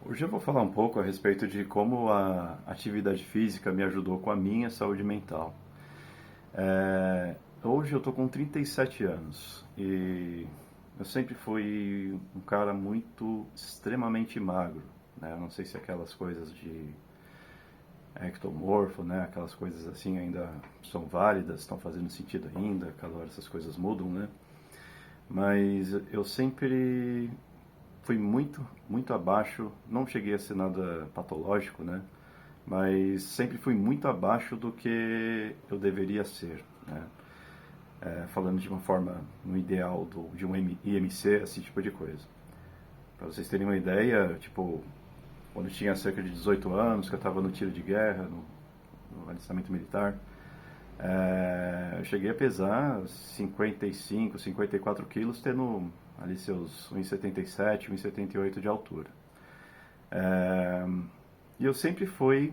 Hoje eu vou falar um pouco a respeito de como a atividade física me ajudou com a minha saúde mental. Hoje eu tô com 37 anos e eu sempre fui um cara muito extremamente magro, né? Eu não sei se aquelas coisas de ectomorfo, né? Aquelas coisas assim ainda são válidas, estão fazendo sentido ainda, cada hora essas coisas mudam, né? Mas eu sempre fui muito abaixo, não cheguei a ser nada patológico, né? Mas sempre fui muito abaixo do que eu deveria ser, né? Falando de uma forma, no ideal de um IMC, esse tipo de coisa. Para vocês terem uma ideia, tipo, quando eu tinha cerca de 18 anos, que eu estava no tiro de guerra, no alistamento militar, eu cheguei a pesar 55, 54 quilos, tendo ali seus 1,77, 1,78 de altura. É, e eu sempre fui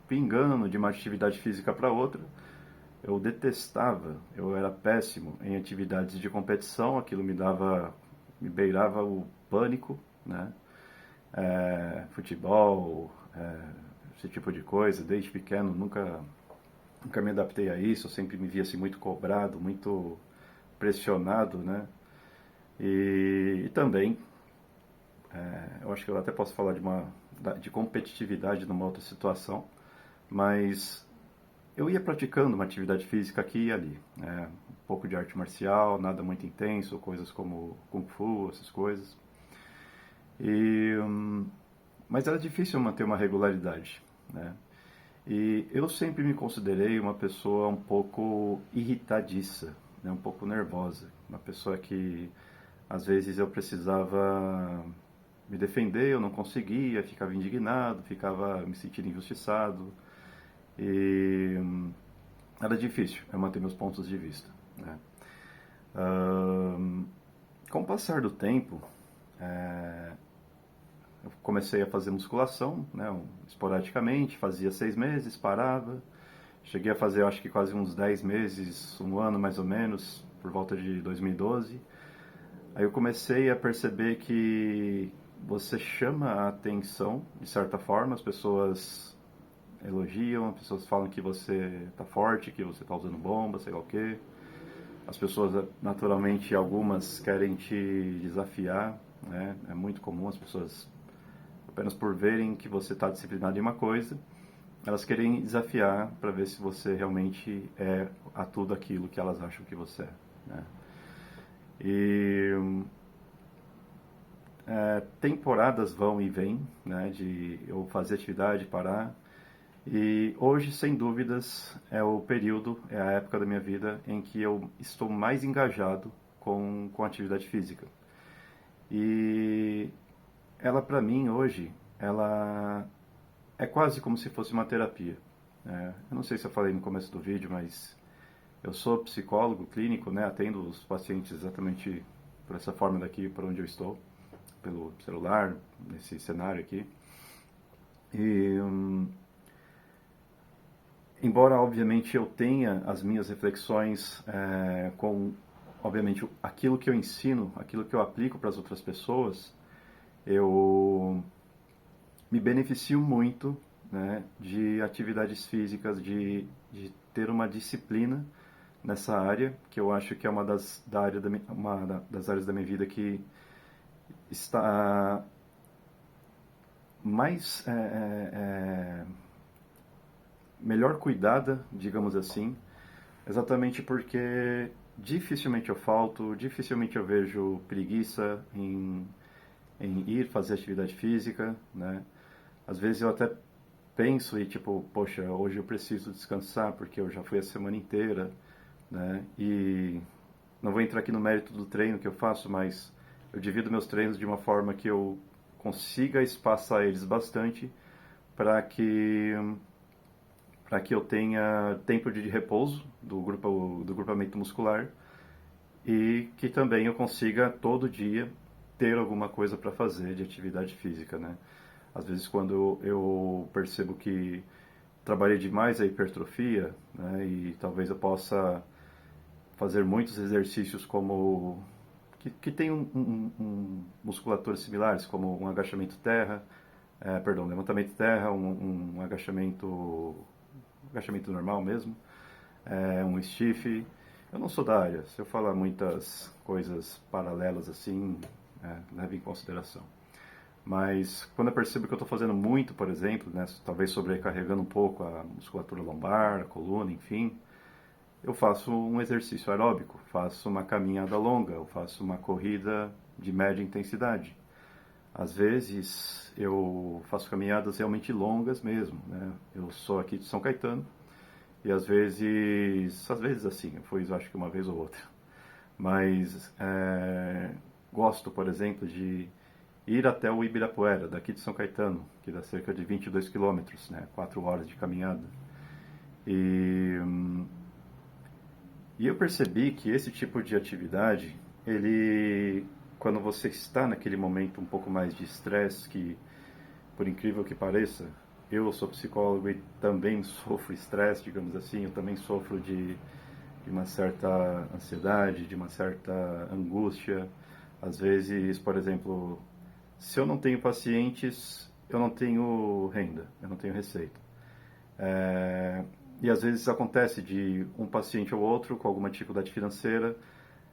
pingando de uma atividade física para outra. Eu detestava, eu era péssimo em atividades de competição, aquilo me beirava o pânico, né? Futebol, esse tipo de coisa, desde pequeno nunca me adaptei a isso, eu sempre me via assim muito cobrado, muito pressionado, né? E também, eu acho que eu até posso falar de competitividade numa outra situação, mas eu ia praticando uma atividade física aqui e ali, né? Um pouco de arte marcial, nada muito intenso, coisas como Kung Fu, essas coisas. E, mas era difícil manter uma regularidade, né? E eu sempre me considerei uma pessoa um pouco irritadiça, né? Um pouco nervosa, uma pessoa que às vezes eu precisava me defender, eu não conseguia, ficava indignado, ficava me sentindo injustiçado e era difícil eu manter meus pontos de vista, né? Com o passar do tempo, eu comecei a fazer musculação, né, esporadicamente, fazia 6 meses, parava. Cheguei a fazer, acho que quase uns 10 meses, um ano mais ou menos, por volta de 2012. Aí eu comecei a perceber que você chama a atenção, de certa forma, as pessoas elogiam, as pessoas falam que você está forte, que você está usando bomba, sei lá o quê. As pessoas, naturalmente, algumas querem te desafiar, né? É muito comum as pessoas, apenas por verem que você está disciplinado em uma coisa, elas querem desafiar para ver se você realmente é a tudo aquilo que elas acham que você é, né? E temporadas vão e vêm, né, de eu fazer atividade, parar. E hoje, sem dúvidas, é o período, é a época da minha vida em que eu estou mais engajado com a atividade física. E ela, para mim, hoje, ela é quase como se fosse uma terapia. Eu não sei se eu falei no começo do vídeo, mas eu sou psicólogo clínico, né? Atendo os pacientes exatamente por essa forma daqui, por onde eu estou, pelo celular, nesse cenário aqui. E embora obviamente eu tenha as minhas reflexões com, obviamente, aquilo que eu ensino, aquilo que eu aplico para as outras pessoas, eu me beneficio muito, né, de atividades físicas, de ter uma disciplina nessa área, que eu acho que é uma das áreas da minha vida que está mais melhor cuidada, digamos assim, exatamente porque dificilmente eu falto, dificilmente eu vejo preguiça em ir fazer atividade física, né? Às vezes eu até penso e tipo, poxa, hoje eu preciso descansar porque eu já fui a semana inteira, né? E não vou entrar aqui no mérito do treino que eu faço, mas eu divido meus treinos de uma forma que eu consiga espaçar eles bastante para que para que eu tenha tempo de repouso do grupamento muscular e que também eu consiga todo dia ter alguma coisa para fazer de atividade física, né? Às vezes quando eu percebo que trabalhei demais a hipertrofia, né, e talvez eu possa fazer muitos exercícios que tem musculaturas similares, como um agachamento terra, perdão, levantamento de terra, um agachamento normal mesmo, um stiff. Eu não sou da área, se eu falar muitas coisas paralelas assim, leve em consideração. Mas quando eu percebo que eu estou fazendo muito, por exemplo, né, talvez sobrecarregando um pouco a musculatura lombar, a coluna, enfim, eu faço um exercício aeróbico, faço uma caminhada longa, eu faço uma corrida de média intensidade. Às vezes eu faço caminhadas realmente longas mesmo, né? Eu sou aqui de São Caetano e às vezes assim, eu fui acho que uma vez ou outra. Mas gosto, por exemplo, de ir até o Ibirapuera, daqui de São Caetano, que dá cerca de 22 quilômetros, né? 4 horas de caminhada. E, e eu percebi que esse tipo de atividade, ele, quando você está naquele momento um pouco mais de estresse, que por incrível que pareça, eu sou psicólogo e também sofro estresse, digamos assim, eu também sofro de uma certa ansiedade, de uma certa angústia. Às vezes, por exemplo, se eu não tenho pacientes, eu não tenho renda, eu não tenho receita. E às vezes acontece de um paciente ou outro com alguma dificuldade financeira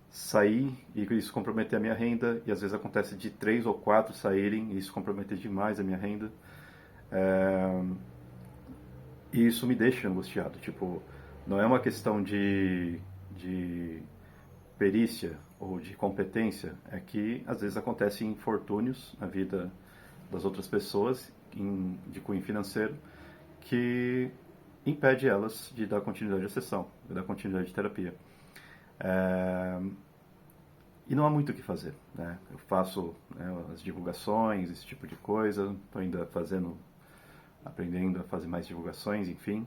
sair e isso comprometer a minha renda, e às vezes acontece de 3 ou 4 saírem e isso comprometer demais a minha renda. E isso me deixa angustiado. Tipo, não é uma questão de perícia ou de competência, é que às vezes acontecem infortúnios na vida das outras pessoas de cunho financeiro que impede elas de dar continuidade à sessão, de dar continuidade de terapia. E não há muito o que fazer, né? Eu faço, né, as divulgações, esse tipo de coisa, estou ainda aprendendo a fazer mais divulgações, enfim.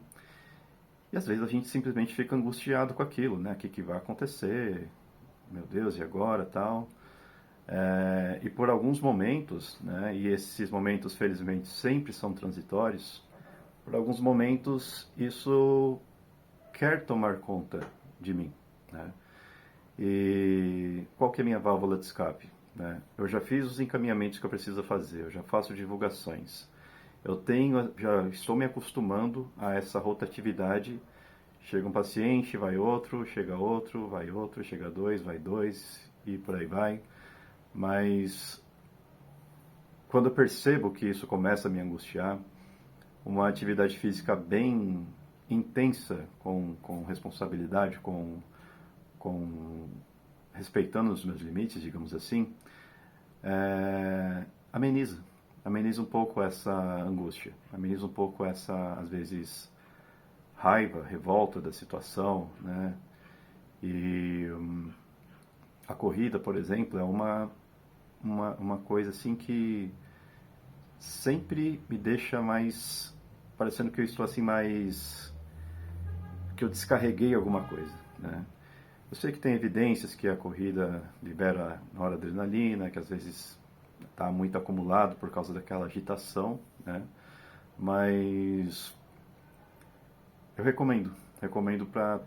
E às vezes a gente simplesmente fica angustiado com aquilo, né? O que vai acontecer? Meu Deus, e agora, tal? E por alguns momentos, né? E esses momentos, felizmente, sempre são transitórios. Por alguns momentos, isso quer tomar conta de mim, né? E qual que é a minha válvula de escape, né? Eu já fiz os encaminhamentos que eu preciso fazer, eu já faço divulgações. Já estou me acostumando a essa rotatividade. Chega um paciente, vai outro, chega outro, vai outro, chega dois, vai dois e por aí vai. Mas quando eu percebo que isso começa a me angustiar, uma atividade física bem intensa, com responsabilidade, com respeitando os meus limites, digamos assim, ameniza. Ameniza um pouco essa angústia, ameniza um pouco essa, às vezes, raiva, revolta da situação, né? E a corrida, por exemplo, é uma coisa assim que sempre me deixa mais, parecendo que eu estou assim mais, que eu descarreguei alguma coisa, né? Eu sei que tem evidências que a corrida libera noradrenalina, que às vezes está muito acumulado por causa daquela agitação, né? Mas eu recomendo para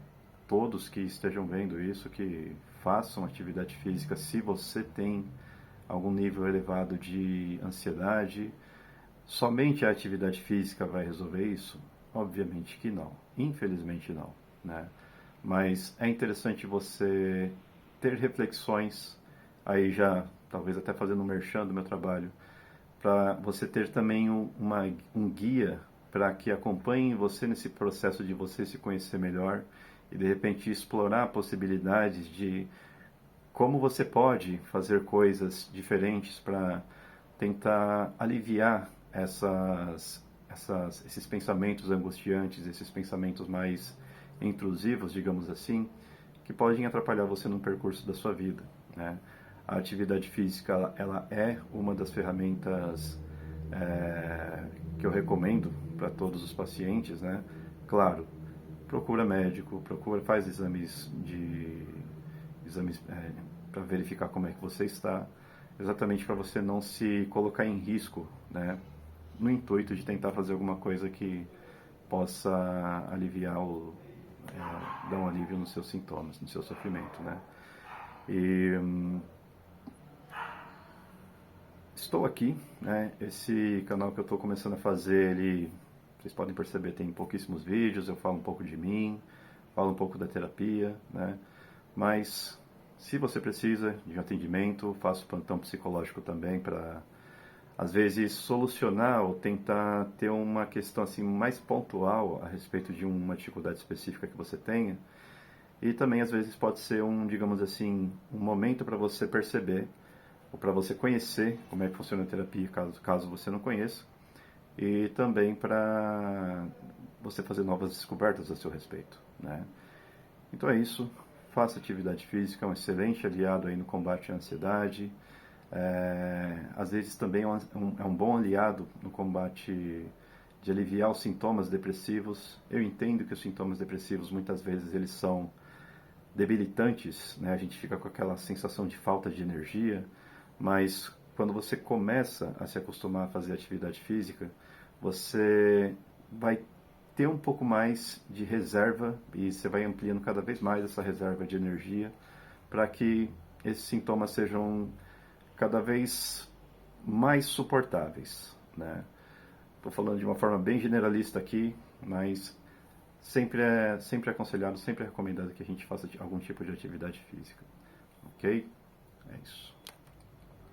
todos que estejam vendo isso, que façam atividade física se você tem algum nível elevado de ansiedade. Somente a atividade física vai resolver isso? Obviamente que não. Infelizmente não, né? Mas é interessante você ter reflexões, aí já talvez até fazendo um merchan do meu trabalho, para você ter também um guia para que acompanhe você nesse processo de você se conhecer melhor e de repente explorar possibilidades de como você pode fazer coisas diferentes para tentar aliviar esses pensamentos angustiantes, esses pensamentos mais intrusivos, digamos assim, que podem atrapalhar você no percurso da sua vida, né? A atividade física, ela é uma das ferramentas que eu recomendo para todos os pacientes, né? Claro, procura médico, faz exames para verificar como é que você está, exatamente para você não se colocar em risco, né? No intuito de tentar fazer alguma coisa que possa aliviar dar um alívio nos seus sintomas, no seu sofrimento, né? E estou aqui, né? Esse canal que eu estou começando a fazer, vocês podem perceber, tem pouquíssimos vídeos, eu falo um pouco de mim, falo um pouco da terapia, né? Mas se você precisa de um atendimento, faço plantão psicológico também para, às vezes, solucionar ou tentar ter uma questão assim mais pontual a respeito de uma dificuldade específica que você tenha. E também, às vezes, pode ser digamos assim, um momento para você perceber ou para você conhecer como é que funciona a terapia, caso você não conheça, e também para você fazer novas descobertas a seu respeito, né? Então é isso, faça atividade física, é um excelente aliado aí no combate à ansiedade, às vezes também é um bom aliado no combate de aliviar os sintomas depressivos. Eu entendo que os sintomas depressivos muitas vezes eles são debilitantes, né? A gente fica com aquela sensação de falta de energia, mas quando você começa a se acostumar a fazer atividade física, você vai ter um pouco mais de reserva e você vai ampliando cada vez mais essa reserva de energia para que esses sintomas sejam cada vez mais suportáveis, né? Estou falando de uma forma bem generalista aqui, mas sempre aconselhado, sempre recomendado que a gente faça algum tipo de atividade física, ok? É isso.